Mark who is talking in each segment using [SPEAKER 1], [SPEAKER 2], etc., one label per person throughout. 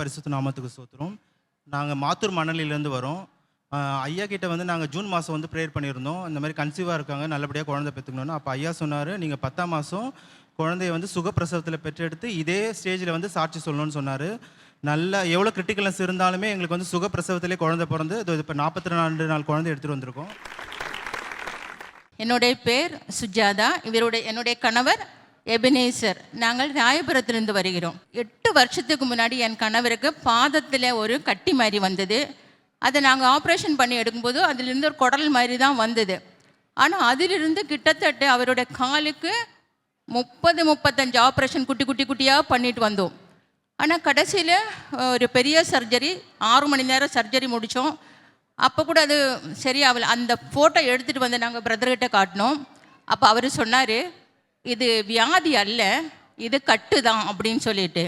[SPEAKER 1] பரிசுத்த நாமத்துக்கு ஸ்தோத்திரம். நாங்கள் மாத்தூர் மணலிலேருந்து வரோம். ஐயா கிட்ட வந்து நாங்கள் ஜூன் மாதம் வந்து ப்ரேயர் பண்ணியிருந்தோம். இந்த மாதிரி கன்சீவாக இருக்காங்க, நல்லபடியாக குழந்தை பெற்றுக்கணும்னு. அப்போ ஐயா சொன்னார், நீங்கள் 10ஆம் மாதம் குழந்தைய வந்து சுகப்பிரசவத்தில் பெற்றெடுத்து இதே ஸ்டேஜில் வந்து சாட்சி சொல்லணும்னு சொன்னார். நல்லா எவ்வளோ கிரிட்டிக்கல்னஸ் இருந்தாலுமே எங்களுக்கு வந்து சுகப்பிரசவத்திலே குழந்தை பிறந்து இப்போ 42 நாள் குழந்தை எடுத்துகிட்டு வந்திருக்கோம்.
[SPEAKER 2] என்னுடைய பேர் சுஜாதா. என்னுடைய கணவர் எபினேசர். நாங்கள் ராயபுரத்திலிருந்து வருகிறோம். 8 வருஷத்துக்கு முன்னாடி என் கணவருக்கு பாதத்தில் ஒரு கட்டி மாதிரி வந்தது. அதை நாங்கள் ஆப்ரேஷன் பண்ணி எடுக்கும்போது அதிலிருந்து ஒரு குடல் மாதிரி தான் வந்தது. ஆனால் அதிலிருந்து கிட்டத்தட்ட அவருடைய காலுக்கு 30-35 ஆப்ரேஷன் குட்டியாக பண்ணிட்டு வந்தோம். ஆனால் கடைசியில் ஒரு பெரிய சர்ஜரி, 6 மணி நேரம் சர்ஜரி முடித்தோம். அப்போ கூட அது சரியாகல. அந்த ஃபோட்டோ எடுத்துகிட்டு வந்து நாங்கள் பிரதர்கிட்ட காட்டினோம். அப்போ அவர் சொன்னார், இது வியாதி அல்ல, இது கட்டு தான் அப்படின்னு சொல்லிட்டு.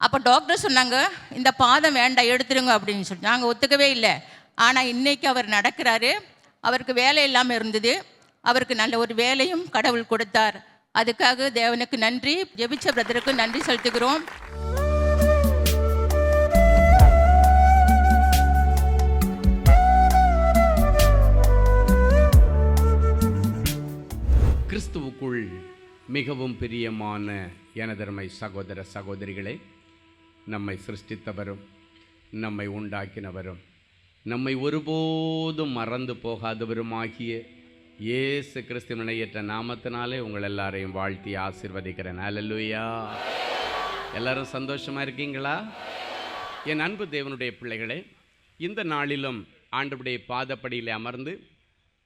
[SPEAKER 2] அப்போ டாக்டர் சொன்னாங்க, இந்த பாதம் வேண்டாம், எடுத்துருங்க அப்படின்னு சொல்லி. நாங்கள் ஒத்துக்கவே இல்லை. ஆனால் இன்றைக்கி அவர் நடக்கிறாரு. அவருக்கு வேலை இல்லாமல் இருந்தது. அவருக்கு நல்ல ஒரு வேலையும் கடவுள் கொடுத்தார். அதுக்காக தேவனுக்கு நன்றி. ஜெபிச்ச பிரதருக்கு நன்றி செலுத்துகிறோம்.
[SPEAKER 3] கிறிஸ்துவுக்குள் மிகவும் பிரியமான எனதருமை சகோதர சகோதரிகளே, நம்மை சிருஷ்டித்தவரும் நம்மை உண்டாக்கினவரும் நம்மை ஒருபோதும் மறந்து போகாதவருமாகிய இயேசு கிறிஸ்துவின் இணையற்ற நாமத்தினாலே உங்கள் எல்லாரையும் வாழ்த்தி ஆசீர்வதிக்கிறேன். அல்லேலூயா. எல்லாரும் சந்தோஷமாக இருக்கீங்களா? என் அன்பு தேவனுடைய பிள்ளைகளே, இந்த நாளிலும் ஆண்டவருடைய பாதப்படியில் அமர்ந்து,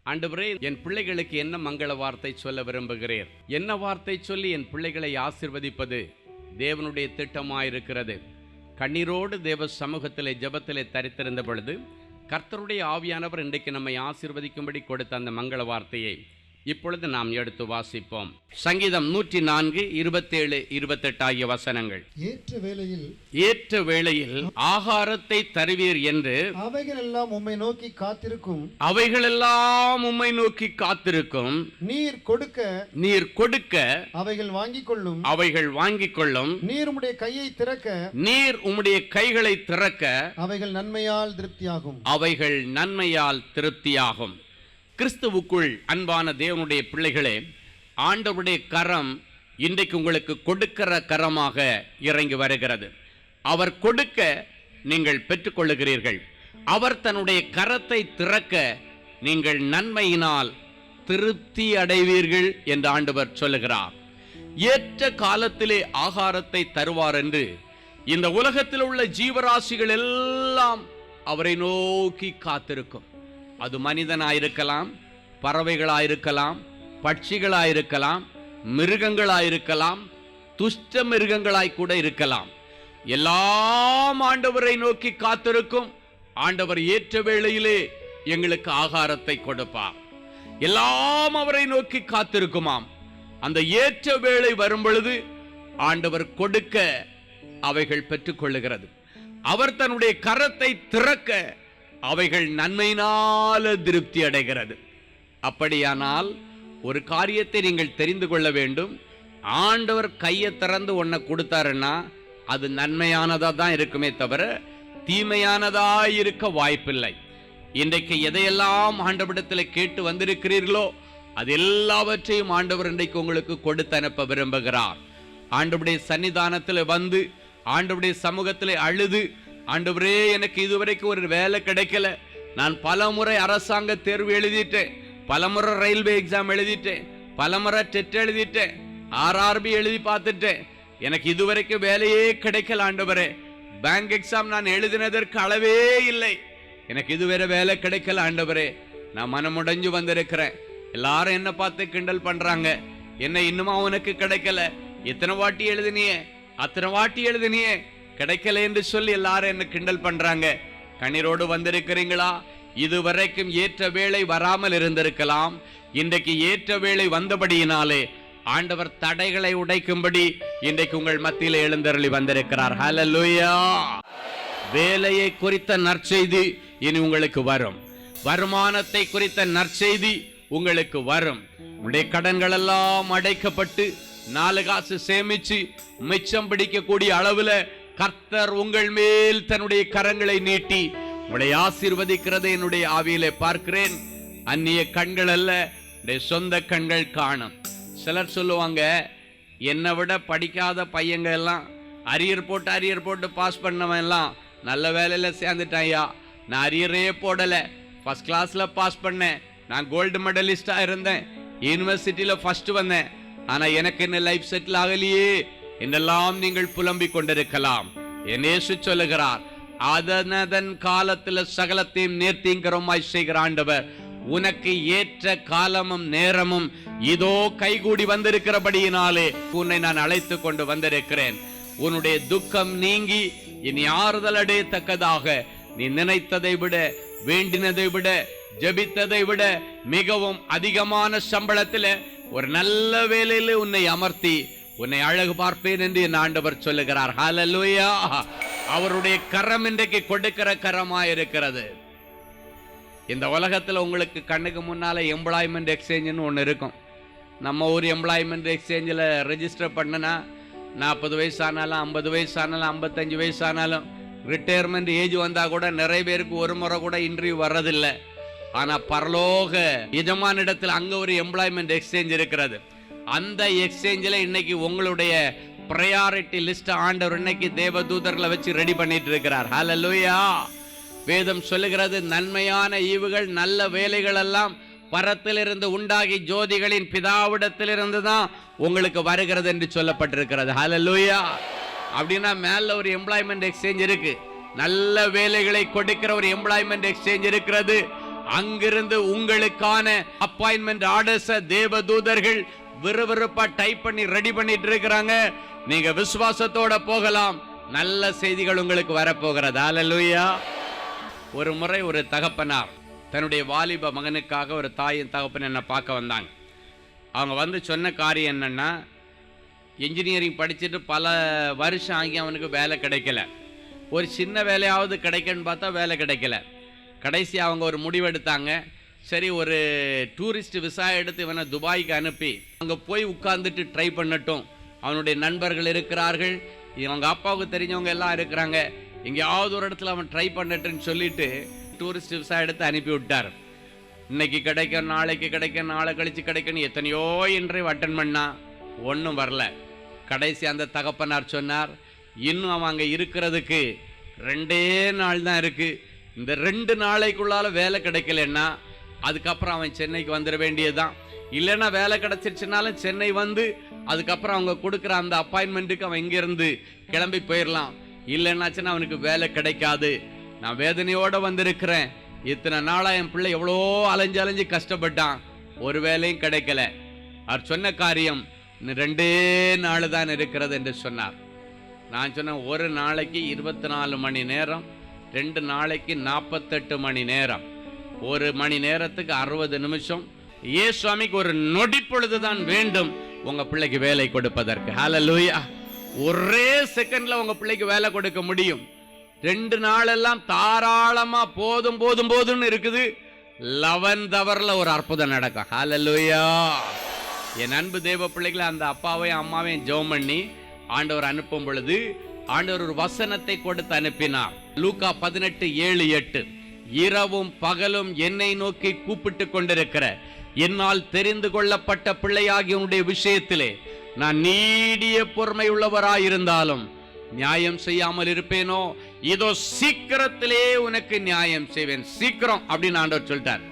[SPEAKER 3] ஆண்டவரே, என் பிள்ளைகளுக்கு என்ன மங்கள வார்த்தை சொல்ல விரும்புகிறேன், என்ன வார்த்தை சொல்லி என் பிள்ளைகளை ஆசீர்வதிப்பது தேவனுடைய திட்டமாயிருக்கிறது. கண்ணீரோடு தேவ சமூகத்திலே ஜெபத்திலே தரித்திருந்த பொழுது கர்த்தருடைய ஆவியானவர் இன்றைக்கு நம்மை ஆசீர்வதிக்கும்படி கொடுத்த அந்த மங்கள வார்த்தையை இப்பொழுது நாம் எடுத்து வாசிப்போம். சங்கீதம் 104, 27, 28 ஆகிய வசனங்கள். ஏற்ற வேளையில் ஆகாரத்தை தருவீர் என்று
[SPEAKER 4] அவைகளெல்லாம் உம்மை நோக்கி காத்திருக்கும். நீர் கொடுக்க அவைகள் வாங்கிக் கொள்ளும். நீர் உம்முடைய கைகளை திறக்க அவைகள் நன்மையால் திருப்தியாகும். கிறிஸ்துவுக்குள் அன்பான தேவனுடைய பிள்ளைகளே, ஆண்டவருடைய கரம் இன்றைக்கு உங்களுக்கு கொடுக்கிற கரமாக இறங்கி வருகிறது. அவர் கொடுக்க நீங்கள் பெற்றுக்கொள்ளுகிறீர்கள். அவர் தன்னுடைய கரத்தை திறக்க நீங்கள் நன்மையினால் திருப்தி அடைவீர்கள் என்று ஆண்டவர் சொல்லுகிறார். ஏற்ற காலத்திலே ஆகாரத்தை தருவார் என்று இந்த உலகத்தில் உள்ள ஜீவராசிகள் எல்லாம் அவரை நோக்கி காத்திருக்கும். அது மனிதனாயிருக்கலாம், பறவைகளாயிருக்கலாம், பட்சிகளாயிருக்கலாம், மிருகங்களாயிருக்கலாம், துஷ்ட மிருகங்களாய் கூட இருக்கலாம். எல்லாம் ஆண்டவரை நோக்கி காத்திருக்கும். ஆண்டவர் ஏற்ற வேளையிலே எங்களுக்கு ஆகாரத்தை கொடுப்பார். எல்லாம் அவரை நோக்கி காத்திருக்குமாம். அந்த ஏற்ற வேளை வரும் பொழுது ஆண்டவர் கொடுக்க அவைகள் பெற்றுக்கொள்ளுகிறது. அவர் தன்னுடைய கரத்தை திறக்க அவைகள் நன்மையினால திருப்தி அடைகிறது. அப்படியானால் ஒரு காரியத்தை நீங்கள் தெரிந்து கொள்ள வேண்டும். ஆண்டவர் கையை திறந்து ஒன்றை கொடுத்தாருன்னா அது நன்மையானதா தான் இருக்குமே தவிர தீமையானதா இருக்க வாய்ப்பில்லை. இன்றைக்கு எதையெல்லாம் ஆண்டவரிடத்தில் கேட்டு வந்திருக்கிறீர்களோ அது எல்லாவற்றையும் ஆண்டவர் இன்றைக்கு உங்களுக்கு கொடுத்து அனுப்ப விரும்புகிறார். ஆண்டவருடைய சன்னிதானத்தில் வந்து ஆண்டவருடைய சமூகத்தில் அழுது, ஆண்டவரே, எனக்கு இதுவரைக்கும் ஒரு வேலை கிடைக்கல, நான் பலமுறை அரசாங்க தேர்வு எழுதிட்டேன், பலமுறை ரயில்வே எக்ஸாம் எழுதிட்டேன், பலமுறை டெட் எழுதிட்டேன், RRB எழுதி பார்த்துட்டேன், எனக்கு இதுவரைக்கும் வேலையே கிடைக்கல ஆண்டவரே, பேங்க் எக்ஸாம் நான் எழுதினதற்கு அளவே இல்லை, எனக்கு இதுவரை வேலை கிடைக்கல ஆண்டவரே, நான் மனமுடைஞ்சு வந்திருக்கிறேன், எல்லாரும் என்ன பார்த்து கிண்டல் பண்றாங்க, என்ன இன்னுமா உனக்கு கிடைக்கல, எத்தனை வாட்டி எழுதினியே, அத்தனை வாட்டி எழுதினியே, கிடைக்கல என்று சொல்லி எல்லாரும் என்ன கிண்டல் பண்றாங்க. கண்ணீரோடு வந்திருக்கிறீங்களா? இதுவரைக்கும் ஏற்ற வேளை வராமல் இருந்திருக்கலாம். இன்றைக்கு ஏற்ற வேளை வந்தபடியினாலே ஆண்டவர் தடைகளை உடைக்கும்படி இன்றைக்கு உங்கள் மத்தியில் எழுந்தருளி வந்திருக்கிறார். ஹல்லேலூயா. வேலையை குறித்த நற்செய்தி இனி உங்களுக்கு வரும். வருமானத்தை குறித்த நற்செய்தி உங்களுக்கு வரும். உங்களுடைய கடன்கள் எல்லாம் அடைக்கப்பட்டு 4 காசு சேமிச்சு மிச்சம் பிடிக்கக்கூடிய அளவுல கர்த்தர் உங்கள் மேல் தன்னுடைய கரங்களை நீட்டி உங்களை ஆசீர்வதிக்கிறதை என்னுடைய ஆவியிலே பார்க்கிறேன். அந்நிய கண்கள் அல்ல, சொந்த கண்கள் காணும். சிலர் சொல்லுவாங்க, என்னை விட படிக்காத பையங்க எல்லாம் அரியர் போட்டு பாஸ் பண்ணவன் எல்லாம் நல்ல வேலையில சேர்ந்துட்டாயா. நான் அரியரே போடலை, ஃபர்ஸ்ட் கிளாஸ்ல பாஸ் பண்ணேன், நான் கோல்டு மெடலிஸ்டா இருந்தேன், யூனிவர்சிட்டியில ஃபர்ஸ்ட் வந்தேன், ஆனா எனக்கு என்ன லைஃப் செட்டில் ஆகலையே என்னெல்லாம் நீங்கள் புலம்பிக் கொண்டிருக்கலாம். என் இயேசு சொல்லுகிறார், அதனதன் காலத்துல சகலத்தையும் நேர்த்திங்கரமாய் செய்கிற ஆண்டவர் உனக்கு ஏற்ற காலமும் நேரமும் இதோ கைகூடி வந்திருக்கிறபடியினாலே உன்னை நான் அழைத்து கொண்டு வந்திருக்கிறேன். உன்னுடைய துக்கம் நீங்கி இனி ஆறுதல் அடையத்தக்கதாக நீ நினைத்ததை விட, வேண்டினதை விட, ஜெபித்ததை விட மிகவும் அதிகமான சம்பளத்தில் ஒரு நல்ல வேலையில உன்னை அமர்த்தி உன்னை அழகு பார்ப்பேன் என்று என் ஆண்டவர் சொல்லுகிறார். ஹல்லேலூயா. அவருடைய கரம் இன்றைக்கு கொடுக்கிற கரமாய் இருக்கிறது. இந்த உலகத்தில் உங்களுக்கு கண்ணுக்கு முன்னால எம்ப்ளாய்மெண்ட் எக்ஸ்சேஞ்சுன்னு ஒன்று இருக்கும். நம்ம ஊர் எம்ப்ளாய்மெண்ட் எக்ஸ்சேஞ்சில் ரெஜிஸ்டர் பண்ணனா 40 வயசு ஆனாலும் 50 வயசு ஆனாலும் 55 வயசு ஆனாலும் ரிட்டையர்மெண்ட் ஏஜ் வந்தால் கூட நிறைய பேருக்கு ஒரு முறை கூட இன்டர்வியூ வர்றதில்லை. ஆனால் பரலோக எஜமான இடத்தில் அங்கே ஒரு எம்ப்ளாய்மெண்ட் எக்ஸ்சேஞ்ச் இருக்கிறது. அந்த எக்ஸ்சேஞ்சில் இன்னைக்கு உங்களுடைய ப்ரையாரிட்டி லிஸ்ட் ஆண்டவர் இன்னைக்கு தேவதூதர்களை வச்சு ரெடி பண்ணிட்டு இருக்கிறார். ஹல்லேலூயா. வேதம் சொல்லுகிறது, நன்மையான ஈவுகள் நல்ல வேலைகள் எல்லாம் பரத்திலிருந்து உண்டாகி ஜோதிகளின் பிதாவிடத்திலிருந்து தான் உங்களுக்கு வருகிறது என்று சொல்லப்பட்டிருக்கிறது. ஹல்லேலூயா. அப்படின்னா மேல ஒரு எம்ப்ளாய்மெண்ட் எக்ஸ்சேஞ்ச் இருக்கு, நல்ல வேலைகளை கொடுக்கிற ஒரு எம்ப்ளாய்மெண்ட் எக்ஸ்சேஞ்ச் இருக்கிறது. அங்கிருந்து உங்களுக்கான அப்பாயின்மெண்ட் ஆர்டர்ஸ் தேவதூதர்கள் விறுவிறுப்பா டைப் பண்ணி ரெடி பண்ணிட்டு இருக்கிறாங்க. நீங்க விசுவாசத்தோட போகலாம், நல்ல செய்திகள் உங்களுக்கு வரப்போகிறது. ஹல்லேலூயா. ஒரு முறை ஒரு தகப்பனார் தன்னுடைய வாலிப மகனுக்காக ஒரு தாயின் தகப்பன் என்னை பார்க்க வந்தாங்க. அவங்க வந்து சொன்ன காரியம் என்னன்னா, இன்ஜினியரிங் படிச்சுட்டு பல வருஷம் ஆகி அவனுக்கு வேலை கிடைக்கல, ஒரு சின்ன வேலையாவது கிடைக்குன்னு பார்த்தா வேலை கிடைக்கல. கடைசி அவங்க ஒரு முடிவெடுத்தாங்க, சரி ஒரு டூரிஸ்ட் விசா எடுத்து இவனை துபாய்க்கு அனுப்பி அங்கே போய் உட்கார்ந்துட்டு ட்ரை பண்ணட்டும். அவனுடைய நண்பர்கள் இருக்கிறார்கள், அவங்க அப்பாவுக்கு தெரிஞ்சவங்க எல்லாம் இருக்கிறாங்க, எங்கேயாவது ஒரு இடத்துல அவன் ட்ரை பண்ணட்டுன்னு சொல்லிட்டு டூரிஸ்ட் விசா எடுத்து அனுப்பி விட்டார். இன்னைக்கு கிடைக்கும், நாளைக்கு கிடைக்கும், நாளை கழிச்சு கிடைக்கும்னு எத்தனையோ இன்டர்வியூ அட்டன் பண்ணா ஒன்றும் வரல. கடைசி அந்த தகப்பனார் சொன்னார், இன்னும் அவன் அங்கே இருக்கிறதுக்கு 2 நாள் தான் இருக்கு, இந்த 2 நாளைக்குள்ளால வேலை கிடைக்கலன்னா அதுக்கப்புறம் அவன் சென்னைக்கு வந்துட வேண்டியதுதான். இல்லைன்னா வேலை கிடைச்சிருச்சுனாலும் சென்னை வந்து அதுக்கப்புறம் அவங்க கொடுக்குற அந்த அப்பாயின்மெண்ட்டுக்கு அவன் இங்கேருந்து கிளம்பி போயிடலாம். இல்லைன்னாச்சுன்னா அவனுக்கு வேலை கிடைக்காது. நான் வேதனையோடு வந்திருக்கிறேன், இத்தனை நாளாக என் பிள்ளை எவ்வளோ அலைஞ்சு கஷ்டப்பட்டான், ஒரு வேலையும் கிடைக்கல. அவர் சொன்ன காரியம் 2 நாள் தான் இருக்கிறது என்று சொன்னார். நான் சொன்னேன், ஒரு நாளைக்கு 24 மணி நேரம், 2 நாளைக்கு 48 மணி நேரம், 1 மணி நேரத்துக்கு 60 நிமிஷம். சுவாமிக்கு ஒரு நொடி பொழுதுதான் வேண்டும் உங்க பிள்ளைக்கு வேலை கொடுப்பதற்கு. ஹல்லேலூயா. ஒரே செகண்ட்ல உங்க பிள்ளைக்கு வேலை கொடுக்க முடியும். 2 நாளெல்லாம் தாராளமா போதும் போதும் போதும்னு இருக்குது. 11th ஹவர்ல ஒரு அற்புதம் நடக்கும். ஹல்லேலூயா. என் அன்பு தேவ பிள்ளைகளை, அந்த அப்பாவையும் அம்மாவையும் ஜெபம் பண்ணி ஆண்டவர் அனுப்பும் பொழுது ஆண்டவர் ஒரு வசனத்தை கொடுத்து அனுப்பினார். லூக்கா 18:7-8. இரவும் பகலும் என்னை நோக்கி கூப்பிட்டு கொண்டிருக்கிற என்னால் தெரிந்து கொள்ளப்பட்ட பிள்ளையாகிய உன்னுடைய விஷயத்திலே நான் நீடிய பொறுமை உள்ளவராயிருந்தாலும் நியாயம் செய்யாமல் இருப்பேனோ? இதோ சீக்கிரத்திலே உனக்கு நியாயம் செய்வேன். சீக்கிரம் அப்படின்னு ஆண்டவர் சொல்லிட்டார்.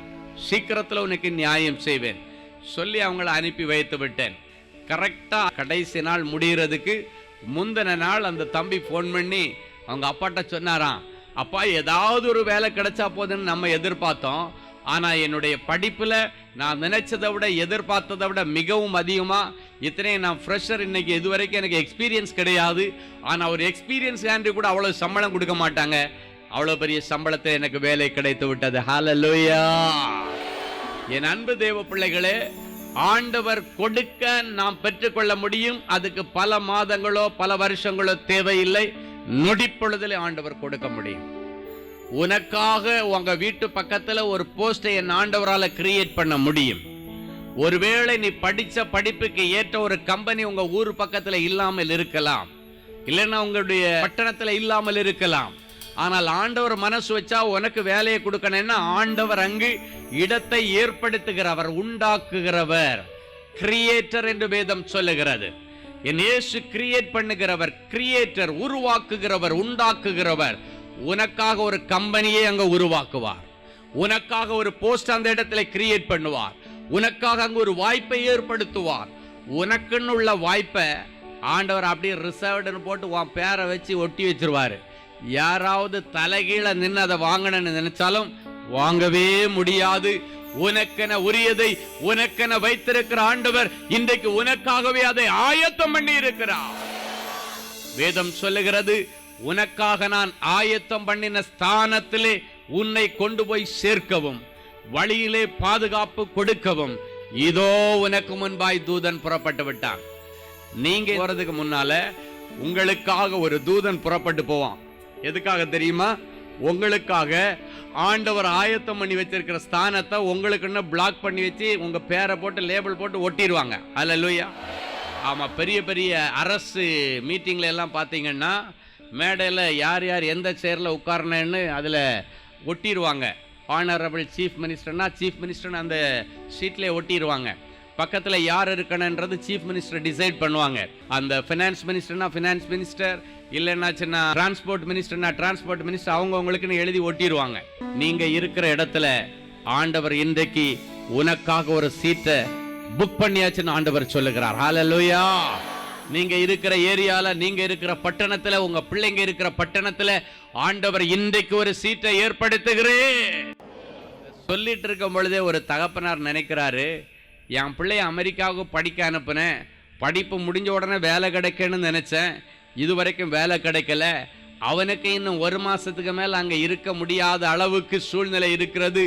[SPEAKER 4] சீக்கிரத்தில் உனக்கு நியாயம் செய்வேன் சொல்லி அவங்கள அனுப்பி வைத்து விட்டேன். கரெக்டா கடைசி நாள் முடிகிறதுக்கு முந்தின நாள் அந்த தம்பி ஃபோன் பண்ணி அவங்க அப்பாட்ட சொன்னாராம், அப்பா ஏதாவது ஒரு வேலை கிடைச்சா போதுன்னு நம்ம எதிர்பார்த்தோம், ஆனால் என்னுடைய படிப்பில் நான் நினைச்சதை விட எதிர்பார்த்ததை விட மிகவும் அதிகமாக, இத்தனை நான் ஃப்ரெஷர், இன்னைக்கு இதுவரைக்கும் எனக்கு எக்ஸ்பீரியன்ஸ் கிடையாது, ஆனால் ஒரு எக்ஸ்பீரியன்ஸ் ஆண்டி கூட அவ்வளோ சம்பளம் கொடுக்க மாட்டாங்க, அவ்வளோ பெரிய சம்பளத்தை எனக்கு வேலை கிடைத்து விட்டது. ஹல்லேலூயா. என் அன்பு தேவ பிள்ளைகளே, ஆண்டவர் கொடுக்க நாம் பெற்றுக்கொள்ள முடியும். அதுக்கு பல மாதங்களோ பல வருஷங்களோ தேவையில்லை. நொடிப்பொழுதிலே ஆண்டவர் கொடுக்க முடியும். உனக்காக உங்க வீட்டு பக்கத்துல ஒரு போஸ்டை என் ஆண்டவரால கிரியேட் பண்ண முடியும். ஒருவேளை நீ படிச்ச படிப்புக்கு ஏற்ற ஒரு கம்பெனி உங்க ஊர் பக்கத்துல இல்லாமல் இருக்கலாம். இல்லைன்னா உங்களுடைய பட்டணத்துல இல்லாமல் இருக்கலாம். ஆனால் ஆண்டவர் மனசு வச்சா உனக்கு வேலையை கொடுக்கணும்னா ஆண்டவர் அங்கு இடத்தை ஏற்படுத்துகிறவர், உண்டாக்குகிறவர், கிரியேட்டர் என்று வேதம் சொல்லுகிறது. என் இயேசு கிரியேட் பண்ணுகிறவர், கிரியேட்டர், உருவாக்குகிறவர், உண்டாக்குகிறவர். உனக்காக ஒரு கம்பெனியை அங்க உருவாக்குவார், உனக்காக ஒரு போஸ்ட் அந்த இடத்துல கிரியேட் பண்ணுவார், உனக்காக அங்கு ஒரு வாய்ப்பை ஏற்படுத்துவார். உனக்குன்னு உள்ள வாய்ப்பை ஆண்டவர் அப்படியே ரிசர்வ்டுன்னு போட்டு உன் பேரை வச்சு ஒட்டி வச்சிருவாரு. யாராவது தலைகீழ நின்று அதை வாங்கணும்னு நினைச்சாலும் வாங்கவே முடியாது. உனக்கென உரியதை உனக்கென வைத்திருக்கிற ஆண்டவர் இன்றைக்கு உனக்காகவே அதை ஆயத்தம் பண்ணி இருக்கிறார். வேதம் சொல்லுகிறது, உனக்காக நான் ஆயத்தம் பண்ணின ஸ்தானத்திலே உன்னை கொண்டு போய் சேர்க்கவும், வழியிலே பாதுகாப்பு கொடுக்கவும் இதோ உனக்கு முன்பாய் தூதன் புறப்பட்டு விட்டான். நீங்க போறதுக்கு முன்னால உங்களுக்காக ஒரு தூதன் புறப்பட்டு போவான். எதுக்காக தெரியுமா? உங்களுக்காக ஆண்டவர் ஆயத்தம் பண்ணி வச்சிருக்கிற ஸ்தானத்தை உங்களுக்குன்னு பிளாக் பண்ணி வச்சு உங்க பேரை போட்டு லேபிள் போட்டு ஒட்டிடுவாங்க. அல்லேலூயா. ஆமா, பெரிய பெரிய அரசு மீட்டிங்ல எல்லாம் பார்த்தீங்கன்னா மேடையில் யார் யார் எந்த சேர்ல உட்காரணுன்னு அதுல ஒட்டிடுவாங்க. ஆனரபிள் சீஃப் மினிஸ்டர்னா சீஃப் மினிஸ்டர்னு அந்த ஷீட்லேயே ஒட்டிடுவாங்க. பக்கத்தில் யார் இருக்கணுன்றது சீஃப் மினிஸ்டர் டிசைட் பண்ணுவாங்க. அந்த ஃபினான்ஸ் மினிஸ்டர்னா ஃபினான்ஸ் மினிஸ்டர், இல்லைன்னாச்சுன்னா டிரான்ஸ்போர்ட் மினிஸ்டர்னா டிரான்ஸ்போர்ட் மினிஸ்டர், அவங்களுக்குன்னு எழுதி ஒட்டிடுவாங்க. நீங்க இருக்கிற இடத்துல ஆண்டவர் இன்றைக்கு உனக்காக ஒரு சீட்டை புக் பண்ணியாச்சுன்னு ஆண்டவர் சொல்லுகிறார். ஹல்லேலூயா. நீங்க இருக்கிற ஏரியால, நீங்க இருக்கிற பட்டணத்துல, உங்க பிள்ளைங்க இருக்கிற பட்டணத்துல ஆண்டவர் இன்றைக்கு ஒரு சீட்டை ஏற்படுத்துகிறேன் சொல்லிட்டு இருக்கும் பொழுதே ஒரு தகப்பனார் நினைக்கிறாரு, என் பிள்ளைய அமெரிக்காவுக்கு படிக்க அனுப்புனேன், படிப்பு முடிஞ்ச உடனே வேலை கிடைக்கணும்னு நினைச்சேன், இதுவரைக்கும் வேலை கிடைக்கல, அவனுக்கு இன்னும் 1 மாசத்துக்கு மேல அங்க இருக்க முடியாத அளவுக்கு சூழ்நிலை இருக்கிறது,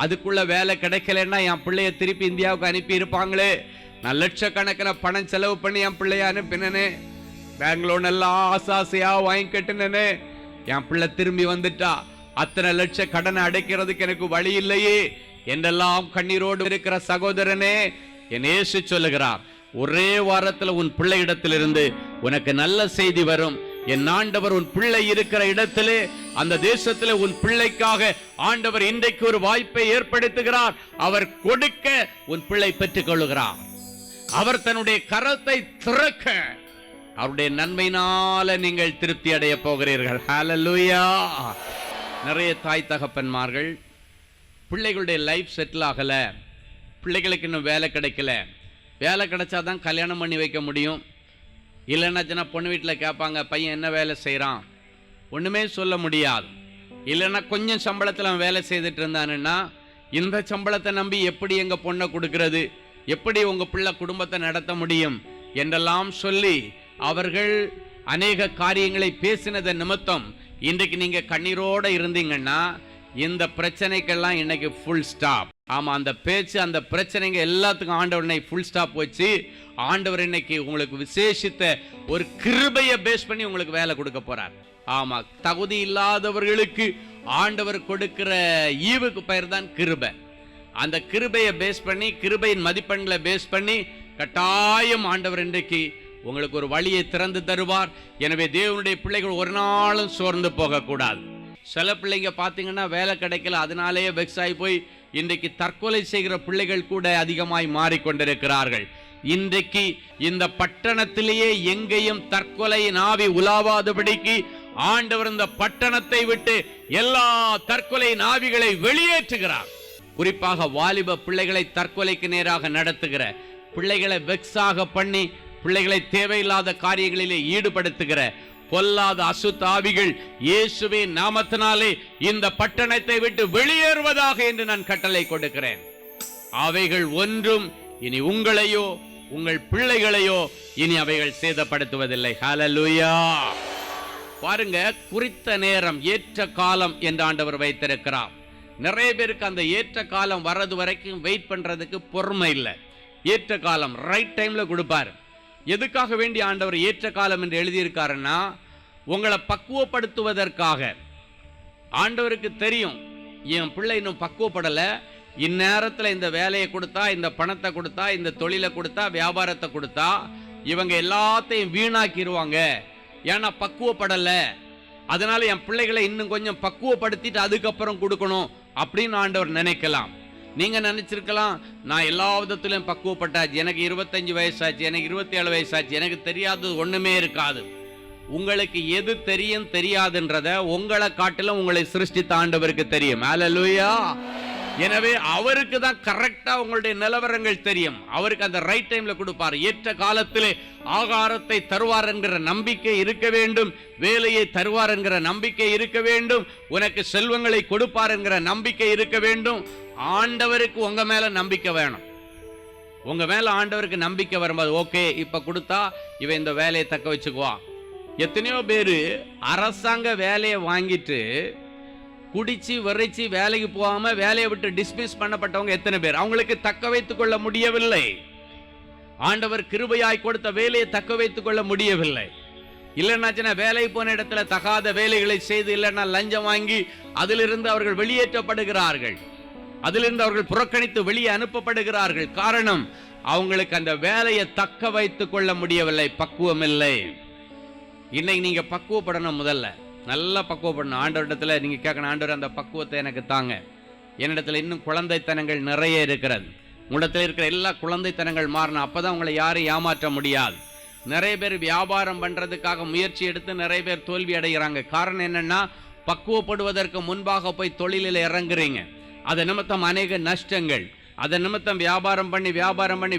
[SPEAKER 4] அதுக்குள்ள வேலை கிடைக்கலன்னா என் பிள்ளைய திருப்பி இந்தியாவுக்கு அனுப்பி இருப்பாங்களே, நான் லட்சக்கணக்கில் பணம் செலவு பண்ணி என் பிள்ளைய அனுப்பினே, பேங்க் லோன் எல்லாம் ஆசாசையா வாங்கி கட்டினே, என் பிள்ளை திரும்பி வந்துட்டா அத்தனை லட்ச கடனை அடைக்கிறதுக்கு எனக்கு வழி இல்லையே என்றெல்லாம் கண்ணீரோடு இருக்கிற சகோதரனே, என் இயேசு சொல்லுகிறார், ஒரே வாரத்தில் உன் பிள்ளை இடத்திலிருந்து உனக்கு நல்ல செய்தி வரும். என் ஆண்டவர் உன் பிள்ளை இருக்கிற இடத்திலே, அந்த தேசத்திலே உன் பிள்ளைக்காக ஆண்டவர் இன்றைக்கு ஒரு வாய்ப்பை ஏற்படுத்துகிறார். அவர் கொடுக்க உன் பிள்ளை பெற்றுக் கொள்ளுகிறார். அவர் தன்னுடைய கரத்தை திறக்க அவருடைய நன்மையினால நீங்கள் திருப்தி அடைய போகிறீர்கள். ஹல்லேலூயா. நிறைய தாய் தகப்பன்மார்கள் பிள்ளைகளுடைய லைஃப் செட்டில் ஆகல, பிள்ளைகளுக்கு இன்னும் வேலை கிடைக்கல, வேலை கிடைச்சாதான் கல்யாணம் பண்ணி வைக்க முடியும். இல்லைன்னா பொண்ணு வீட்டில் கேட்பாங்க, பையன் என்ன வேலை செய்கிறான், ஒன்றுமே சொல்ல முடியாது. இல்லைன்னா கொஞ்சம் சம்பளத்தில் அவன் வேலை செய்துட்டு இருந்தானுன்னா, இந்த சம்பளத்தை நம்பி எப்படி எங்கள் பொண்ணை கொடுக்கறது, எப்படி உங்கள் பிள்ளை குடும்பத்தை நடத்த முடியும் என்றெல்லாம் சொல்லி அவர்கள் அநேக காரியங்களை பேசினதன் நிமித்தம் இன்றைக்கு நீங்க கண்ணீரோட இருந்தீங்கன்னா இந்த பிரச்சனைக்கெல்லாம் இன்னைக்கு ஃபுல் ஸ்டாப். ஆமா, அந்த பேச்சு, அந்த பிரச்சனைங்க எல்லாத்துக்கும் ஆண்டவர் இன்னைக்கு ஃபுல் ஸ்டாப் வச்சு ஆண்டவர் இன்னைக்கு உங்களுக்கு விசேஷித்த ஒரு கிருபையை பேஸ் பண்ணி உங்களுக்கு வேலை கொடுக்க போறார். ஆமா, தகுதி இல்லாதவர்களுக்கு ஆண்டவர் கொடுக்கிற ஈவுக்கு பெயர் தான் கிருபை. அந்த கிருபையை பேஸ் பண்ணி, கிருபையின் மதிப்பெண்களை பேஸ் பண்ணி கட்டாயம் ஆண்டவர் இன்றைக்கு உங்களுக்கு ஒரு வழியை திறந்து தருவார். எனவே தேவனுடைய பிள்ளைகள் ஒரு நாளும் சோர்ந்து போகக்கூடாது. சில பிள்ளைங்க பார்த்தீங்கன்னா வேலை கிடைக்கல, அதனாலேயே வெக்ஸ் ஆகி போய் இன்றைக்கு தற்கொலை செய்கிற பிள்ளைகள் கூட அதிகமாய் மாறிக்கொண்டிருக்கிறார்கள். இன்றைக்கு இந்த பட்டணத்திலேயே எங்கேயும் தற்கொலையின் ஆவி உலாவாதபடிக்கு ஆண்டவர் இந்த பட்டணத்தை விட்டு எல்லா தற்கொலையின் ஆவிகளை வெளியேற்றுகிறார். குறிப்பாக வாலிப பிள்ளைகளை தற்கொலைக்கு நேராக நடத்துகிற, பிள்ளைகளை வெக்ஸாக பண்ணி பிள்ளைகளை தேவையில்லாத காரியங்களிலே ஈடுபடுத்துகிற பொல்லாத அசுத்த ஆவிகள் இயேசுவின் நாமத்தினாலே இந்த பட்டணத்தை விட்டு வெளியேறுவதாக என்று நான் கட்டளை கொடுக்கிறேன். அவைகள் ஒன்றும் இனி உங்களையோ உங்கள் பிள்ளைகளையோ இனி அவைகள் சேதப்படுத்துவதில்லை. ஹல்லேலூயா. பாருங்க, குறித்த நேரம், ஏற்ற காலம் என்று ஆண்டவர் வைத்திருக்கிறார். நிறைய பேருக்கு அந்த ஏற்ற காலம் வர்றது வரைக்கும் வெயிட் பண்றதுக்கு பொறுமை இல்லை. ஏற்ற காலம் ரைட் டைம்ல கொடுப்பாரு. எதுக்காக வேண்டி ஆண்டவர் ஏற்ற காலம் என்று எழுதியிருக்காருன்னா, உங்களை பக்குவப்படுத்துவதற்காக. ஆண்டவருக்கு தெரியும், என் பிள்ளை இன்னும் பக்குவப்படலை, இந்நேரத்தில் இந்த வேலையை கொடுத்தா, இந்த பணத்தை கொடுத்தா, இந்த தொழிலை கொடுத்தா, வியாபாரத்தை கொடுத்தா இவங்க எல்லாத்தையும் வீணாக்கிடுவாங்க, ஏன்னா பக்குவப்படலை, அதனால என் பிள்ளைகளை இன்னும் கொஞ்சம் பக்குவப்படுத்திட்டு அதுக்கப்புறம் கொடுக்கணும் அப்படின்னு ஆண்டவர் நினைக்கலாம். நீங்க நினைச்சிருக்கலாம், நான் எல்லா விதத்திலும் பக்குவப்பட்டாச்சு, எனக்கு 25 வயசாச்சு, எனக்கு 27 வயசாச்சு, எனக்கு தெரியாதது ஒண்ணுமே இருக்காது. உங்களுக்கு எது தெரியும் தெரியாதுன்றத உங்களை காட்டிலும் உங்களை சிருஷ்டித்த ஆண்டவருக்கு தெரியும். ஹல்லேலூயா. எனவே அவருக்கு தான் கரெக்டா உங்களுடைய நிலவரங்கள் தெரியும். அவருக்கு அந்த ரைட் டைம்ல கொடுப்பார். ஏற்ற காலத்திலே ஆகாரத்தை தருவார் என்கிற நம்பிக்கை இருக்க வேண்டும், வேலையை தருவார் என்கிற நம்பிக்கை இருக்க வேண்டும், உனக்கு செல்வங்களை கொடுப்பார் என்கிற நம்பிக்கை இருக்க வேண்டும். ஆண்டவருக்கு உங்க மேல நம்பிக்கை வேணும். உங்க மேல ஆண்டவருக்கு நம்பிக்கை வரும்போது, ஓகே இப்ப கொடுத்தா இவன் இந்த வேலையை தக்க வச்சுக்குவா. எத்தனையோ பேரு அரசாங்க வேலையை வாங்கிட்டு குடிச்சு வரைச்சு வேலைக்கு போகாம வேலையை விட்டு டிஸ்மிஸ் பண்ணப்பட்டவங்க எத்தனை பேர்? அவங்களுக்கு தக்க வைத்துக் கொள்ள முடியவில்லை. ஆண்டவர் கிருபையாய் கொடுத்த வேலையை தக்க வைத்துக் கொள்ள முடியவில்லை. இல்லைன்னா வேலை போன இடத்துல தகாத வேலைகளை செய்து, இல்லைன்னா லஞ்சம் வாங்கி அதிலிருந்து அவர்கள் வெளியேற்றப்படுகிறார்கள், அதிலிருந்து அவர்கள் புறக்கணித்து வெளியே அனுப்பப்படுகிறார்கள். காரணம், அவங்களுக்கு அந்த வேலையை தக்க வைத்துக் கொள்ள முடியவில்லை, பக்குவம் இல்லை. இன்னைக்கு நீங்க பக்குவப்படணும். முதல்ல நல்லா பக்குவப்படணும். ஆண்டவரிடத்துல நீங்க கேட்கணும், ஆண்டவர் அந்த பக்குவத்தை எனக்கு தாங்க. என்னிடத்துல இன்னும் குழந்தைத்தனங்கள் நிறைய இருக்கிறது. உங்களிடத்துல இருக்கிற எல்லா குழந்தைத்தனங்கள் மாறணும். அப்பதான் உங்களை யாரும் ஏமாற்ற முடியாது. நிறைய பேர் வியாபாரம் பண்றதுக்காக முயற்சி எடுத்து நிறைய பேர் தோல்வி அடைகிறாங்க. காரணம் என்னன்னா, பக்குவப்படுவதற்கு முன்பாக போய் தொழிலில் இறங்குறீங்க. அது நிமித்தம் அநேக நஷ்டங்கள். அதை நிமித்தம் வியாபாரம் பண்ணி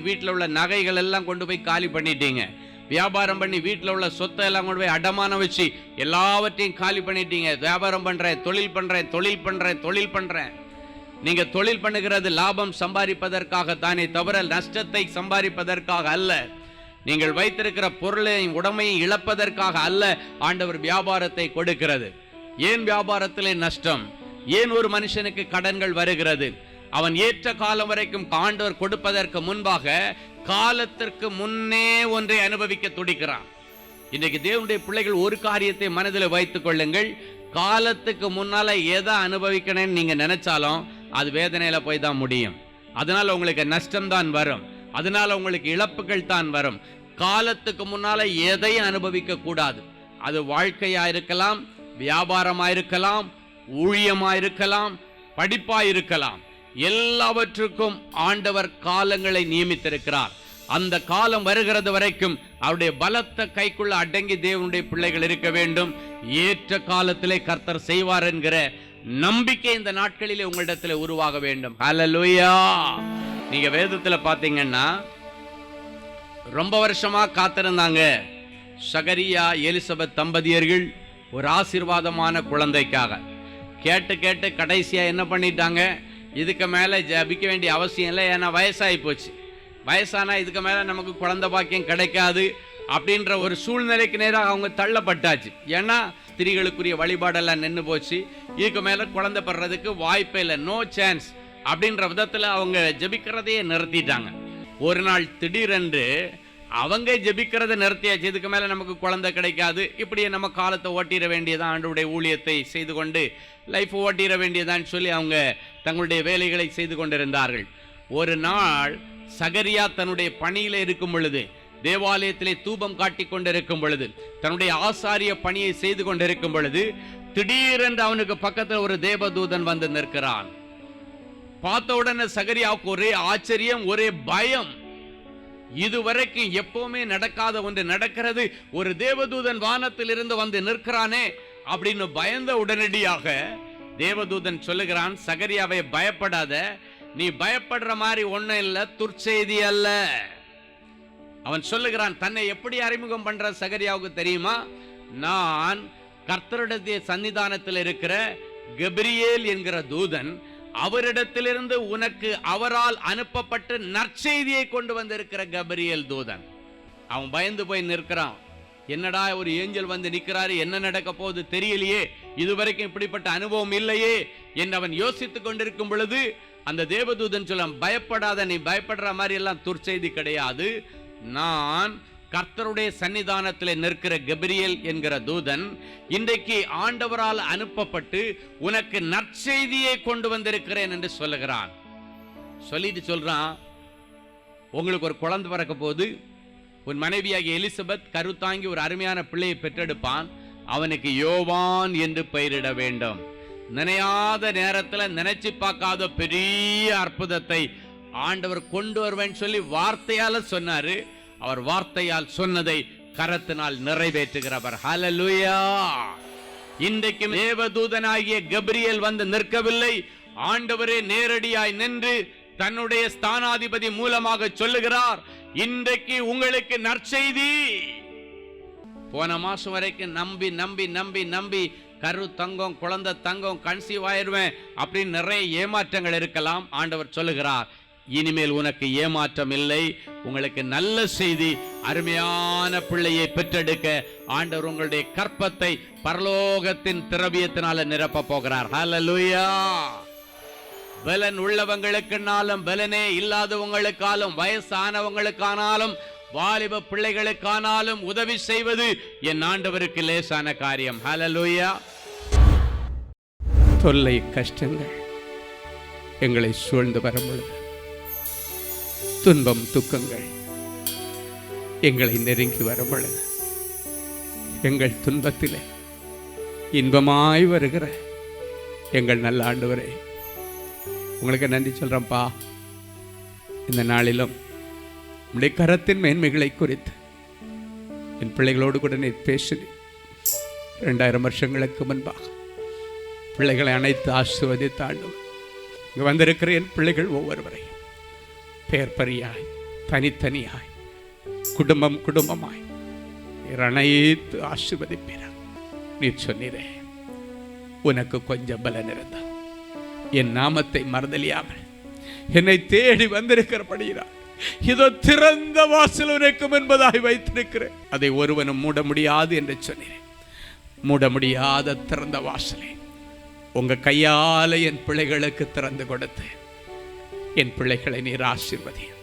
[SPEAKER 4] வீட்டில் உள்ள நகைகள் எல்லாம் கொண்டு போய் காலி பண்ணிட்டீங்க. வியாபாரம் பண்ணி வீட்டில் உள்ள சொத்தை எல்லாம் கொண்டு போய் அடமானம் வச்சு எல்லாவற்றையும் காலி பண்ணிட்டீங்க. வியாபாரம் பண்றேன், தொழில் பண்றேன். நீங்க தொழில் பண்ணுகிறது லாபம் சம்பாதிப்பதற்காக தானே தவிர நஷ்டத்தை சம்பாதிப்பதற்காக அல்ல. நீங்கள் வைத்திருக்கிற பொருளையும் உடமையும் இழப்பதற்காக அல்ல ஆண்டவர் வியாபாரத்தை கொடுக்கிறது. ஏன் வியாபாரத்திலே நஷ்டம்? ஏன் ஒரு மனுஷனுக்கு கடன்கள் வருகிறது? அவன் ஏற்ற காலம் வரைக்கும் ஆண்டவர் கொடுப்பதற்கு முன்பாக காலத்திற்கு முன்னே ஒன்றை அனுபவிக்க துடிக்கிறான். இன்றைக்கு தேவனுடைய பிள்ளைகள் ஒரு காரியத்தை மனதில் வைத்துக் கொள்ளுங்கள். காலத்துக்கு முன்னால எதை அனுபவிக்கணும்னு நீங்க நினைச்சாலும் அது வேதனையில போய் தான் முடியும். அதனால உங்களுக்கு நஷ்டம் தான் வரும், அதனால உங்களுக்கு இழப்புகள் தான் வரும். காலத்துக்கு முன்னால எதையும் அனுபவிக்க கூடாது. அது வாழ்க்கையா இருக்கலாம், வியாபாரமா இருக்கலாம், ஊழியமா இருக்கலாம், படிப்பா இருக்கலாம். எல்லாவற்றுக்கும் ஆண்டவர் காலங்களை நியமித்திருக்கிறார். அந்த காலம் வருகிறது வரைக்கும் அவருடைய பலத்த கைக்குள்ள அடங்கி தேவனுடைய பிள்ளைகள் இருக்க வேண்டும். ஏற்ற காலத்திலே கர்த்தர் செய்வார் என்கிற நம்பிக்கை இந்த நாட்களிலே உங்களிடத்தில் உருவாக வேண்டும். ஹல்லேலூயா. நீங்க வேதத்துல பாத்தீங்கன்னா ரொம்ப வருஷமா காத்திருந்தாங்க சகரியா எலிசபெத் தம்பதியர்கள் ஒரு ஆசீர்வாதமான குழந்தைக்காக. கேட்டு கடைசியா என்ன பண்ணிட்டாங்க, இதுக்கு மேலே ஜபிக்க வேண்டிய அவசியம் இல்லை, ஏன்னா வயசாகி போச்சு. வயசானா இதுக்கு மேலே நமக்கு குழந்தை பாக்கியம் கிடைக்காது அப்படின்ற ஒரு சூழ்நிலைக்கு நேராக அவங்க தள்ளப்பட்டாச்சு. ஏன்னா ஸ்திரீகளுக்குரிய வழிபாடெல்லாம் நின்று போச்சு, இதுக்கு மேலே குழந்தை பெறதுக்கு வாய்ப்பே இல்லை, நோ சான்ஸ் அப்படின்ற விதத்தில் அவங்க ஜபிக்கிறதையே நிறுத்திட்டாங்க. ஒரு நாள் திடீரென்று அவங்க ஜபிக்கிறத நிறுத்தியாச்சு, இதுக்கு மேலே நமக்கு குழந்தை கிடைக்காது, இப்படியே நம்ம காலத்தை ஓட்டிட வேண்டியதான், ஆண்டவருடைய ஊழியத்தை செய்து கொண்டு லைஃப் ஓட்டிட வேண்டியதான்னு சொல்லி அவங்க தங்களுடைய வேலைகளை செய்து கொண்டிருந்தார்கள். ஒரு நாள் சகரியா தன்னுடைய பணியில இருக்கும் பொழுது, தேவாலயத்திலே தூபம் காட்டி கொண்டிருக்கும் பொழுது, தன்னுடைய ஆசாரிய பணியை செய்து கொண்டிருக்கும் பொழுது, திடீரென்று அவனுக்கு பக்கத்தில் ஒரு தேவதூதன் வந்து நிற்கிறான். பார்த்த உடனே சகரியாவுக்கு ஒரே ஆச்சரியம், ஒரே பயம். இதுவரைக்கும் எப்பவுமே நடக்காத ஒன்று நடக்கிறது. ஒரு தேவதூதன் வானத்தில் இருந்து வந்து நிற்கிறானே அப்படின்னு பயந்த உடனடியாக தேவதூதன் சொல்லுகிறான், சகரியாவை பயப்படாத, நீ பயப்படுற மாதிரி ஒண்ணும் இல்ல, துர்ச்செய்தி அல்ல. அவன் சொல்லுகிறான், தன்னை எப்படி அறிமுகம் பண்ற சகரியாவுக்கு தெரியுமா? நான் கர்த்தருடைய சன்னிதானத்தில் இருக்கிற கபிரியேல் என்கிற தூதன், அவரிடத்திலிருந்து உனக்கு அவரால் அனுப்பப்பட்டு நற்செய்தியை கொண்டு வந்திருக்கிற கபிரியேல் தூதன். அவன் பயந்து போய் நிற்கிறான். என்னடா ஒரு ஏஞ்சல் வந்து நிற்கிறாரு, என்ன நடக்க போகுது தெரியலையே, இதுவரைக்கும் இப்படிப்பட்ட அனுபவம் இல்லையே என்று அவன் யோசித்துக் கொண்டிருக்கும் பொழுது அந்த தேவதூதன் சொல்ல, பயப்படாத, நீ பயப்படுற மாதிரி எல்லாம் துர்ச்செய்தி கிடையாது. நான் கர்த்தருடைய சன்னிதானத்தில் நிற்கிற கபிரியேல் என்கிற தூதன் இன்றைக்கு ஆண்டவரால் அனுப்பப்பட்டு உனக்கு நற்செய்தியை கொண்டு வந்திருக்கிறேன் என்று சொல்லுகிறான். சொல்லிட்டு சொல்றான், உங்களுக்கு ஒரு குழந்தை பிறக்க போது, உன் மனைவியாகிய எலிசபெத் கருத்தாங்கி ஒரு அருமையான பிள்ளையை பெற்றெடுப்பான், அவனுக்கு யோவான் என்று பெயரிட வேண்டும். நினையாத நேரத்தில் நினைச்சு பார்க்காத பெரிய அற்புதத்தை ஆண்டவர் கொண்டு வருவேன்னு சொல்லி வார்த்தையால சொன்னாரு. அவர் வார்த்தையால் சொன்னதை கரத்தினால் நிறைவேற்றுகிறவர். ஹல்லேலூயா. இன்றைக்கு தேவதூதனாகிய கபிரியேல் வந்து நிற்கவில்லை, ஆண்டவரே நேரடியாய் நின்று தன்னுடைய ஸ்தானாதிபதி மூலமாக சொல்லுகிறார், இன்றைக்கு உங்களுக்கு நற்செய்தி. போன மாசம் வரைக்கும் நம்பி நம்பி நம்பி நம்பி கரு தங்கம், குழந்தை தங்கம், கன்சீவ் ஆயிடுவேன் அப்படின்னு நிறைய ஏமாற்றங்கள் இருக்கலாம். ஆண்டவர் சொல்லுகிறார், இனிமேல் உனக்கு ஏமாற்றம் இல்லை, உங்களுக்கு நல்ல செய்தி. அருமையான பிள்ளையை பெற்றெடுக்க ஆண்டவர் உங்களுடைய கற்பத்தை பரலோகத்தின் திரவியத்தினால நிரப்ப போகிறார். ஹல்லேலூயா. பலன் உள்ளவங்களுக்குனாலும் பலனே இல்லாதவங்களுக்காலும் வயசானவங்களுக்கானாலும் வாலிப பிள்ளைகளுக்கானாலும் உதவி செய்வது என் ஆண்டவருக்கு லேசான காரியம். ஹல்லேலூயா. தொல்லை கஷ்டங்கள் எங்களை சூழ்ந்து வரும் பொழுது, துன்பம் துக்கங்கள் எங்களை நெருங்கி வரும் பொழுது, எங்கள் துன்பத்திலே இன்பமாய் வருகிற எங்கள் நல்ல ஆண்டவரே, உங்களுக்கு நன்றி சொல்றேன்ப்பா. இந்த நாளிலும் உடைய கரத்தின் மேன்மைகளை குறித்து என் பிள்ளைகளோடு கூட நீ பேசினேன். 2000 வருஷங்களுக்கு முன்பாக பிள்ளைகளை அனைத்து ஆசீர்வதித்து இங்கு வந்திருக்கிற என் பிள்ளைகள் ஒவ்வொருவரையும் பேர் பரியாய், தனித்தனியாய், குடும்பம் குடும்பமாய் அனைத்து ஆசீர்வதிப்பீரார். நீ சொன்னீரே, உனக்கு கொஞ்சம் பலன் இருந்தா என் நாமத்தை மறந்தலியாமல் என்னை தேடி வந்திருக்கிறபடியால் இதோ திறந்த வாசல் உனக்கும் என்பதாய் வைத்திருக்கிறேன், அதை ஒருவனும் மூட முடியாது என்று சொன்னேன். மூட முடியாத திறந்த வாசலை உங்க கையால என் பிள்ளைகளுக்கு திறந்து கொடுத்து என் பிள்ளைகளை நீர் ஆசீர்வதியும்.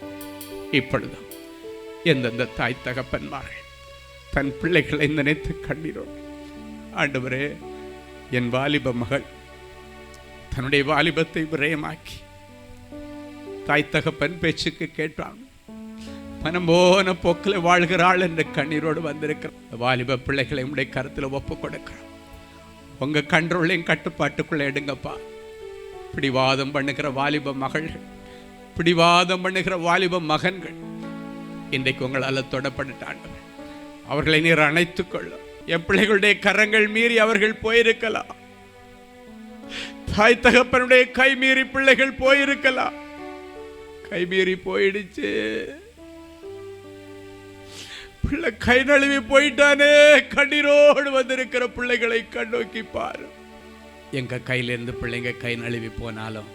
[SPEAKER 4] இப்பொழுதும் எந்தெந்த தாய் தகப்பன்மார்கள் தன் பிள்ளைகளை நினைத்து கண்ணீரோடு, ஆண்டவரே, என் வாலிப மகள் தன்னுடைய வாலிபத்தை விரயமாக்கி தாய் தகப்பன் பேச்சுக்கு கேட்டான், மனம் போன போக்கில் வாழ்கிறாள் என்ற கண்ணீரோடு வந்திருக்கிற வாலிப பிள்ளைகளை உடைய கருத்தில் ஒப்பு கொடுக்கிறோம். உங்க கண்ட்ரோலையும் கட்டுப்பாட்டுக்குள்ள எடுங்கப்பா. பிடிவாதம் பண்ணுகிற வாலிப மகள்கள், பிடிவாதம் பண்ணுகிற வாலிப மகன்கள் இன்றைக்கு உங்களால் தொடப்பட்டார்கள். அவர்களை நீர் அணைத்துக் கொள்ளும். என் பிள்ளைகளுடைய கரங்கள் மீறி அவர்கள் போயிருக்கலாம், தாய் தகப்பனுடைய கை மீறி பிள்ளைகள் போயிருக்கலாம். கை மீறி போயிடுச்சு, பிள்ளை கை நழுவி போயிட்டானே. கண்ணீரோடு வந்திருக்கிற பிள்ளைகளை கண்ணோக்கி பாரு. எங்க கையிலிருந்து பிள்ளைங்க கை நழுவி போனாலும்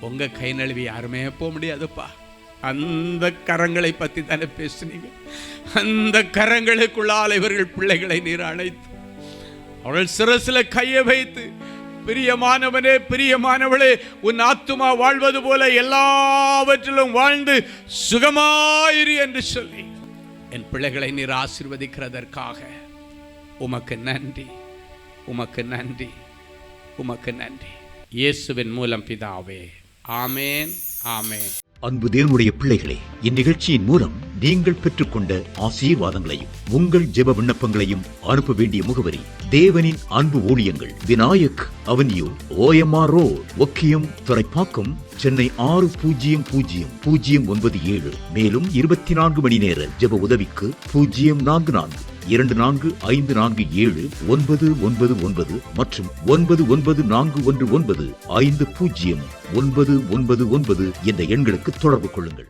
[SPEAKER 4] உங்க கை நழுவி யாருமே போக முடியாதுப்பா. அந்த கரங்களை பத்தி தானே பேசுனீங்க. அந்த கரங்களுக்குள்ளால் இவர்கள் பிள்ளைகளை நீர் அணைத்து அவர்கள் சிரசில கையை வைத்து, பிரியமானவனே, பிரியமானவளே, உன் ஆத்துமா வாழ்வது போல எல்லாவற்றிலும் வாழ்ந்து சுகமாயிரு என்று சொல்லி என் பிள்ளைகளை நீர் ஆசீர்வதிக்கிறதற்காக உமக்கு நன்றி, உமக்கு நன்றி, உமக்கு நன்றி. இயேசுவின் மூலம் பிதாவே, ஆமேன், ஆமேன்.
[SPEAKER 5] அன்பு தேவனுடைய பிள்ளைகளே, இந்நிகழ்ச்சியின் மூலம் நீங்கள் பெற்றுக்கொண்ட ஆசீர்வாதங்களையும் உங்கள் ஜெப விண்ணப்பங்களையும் அனுப்ப வேண்டிய முகவரி: தேவனின் அன்பு ஊழியங்கள், Vinayak avenue, OMR road, Okkiyam, Thoraipakkam, Chennai 600097. மேலும் 24 மணி நேர ஜெப உதவிக்கு 04424579999 மற்றும் 9941950999 என்ற எண்களுக்கு தொடர்பு கொள்ளுங்கள்.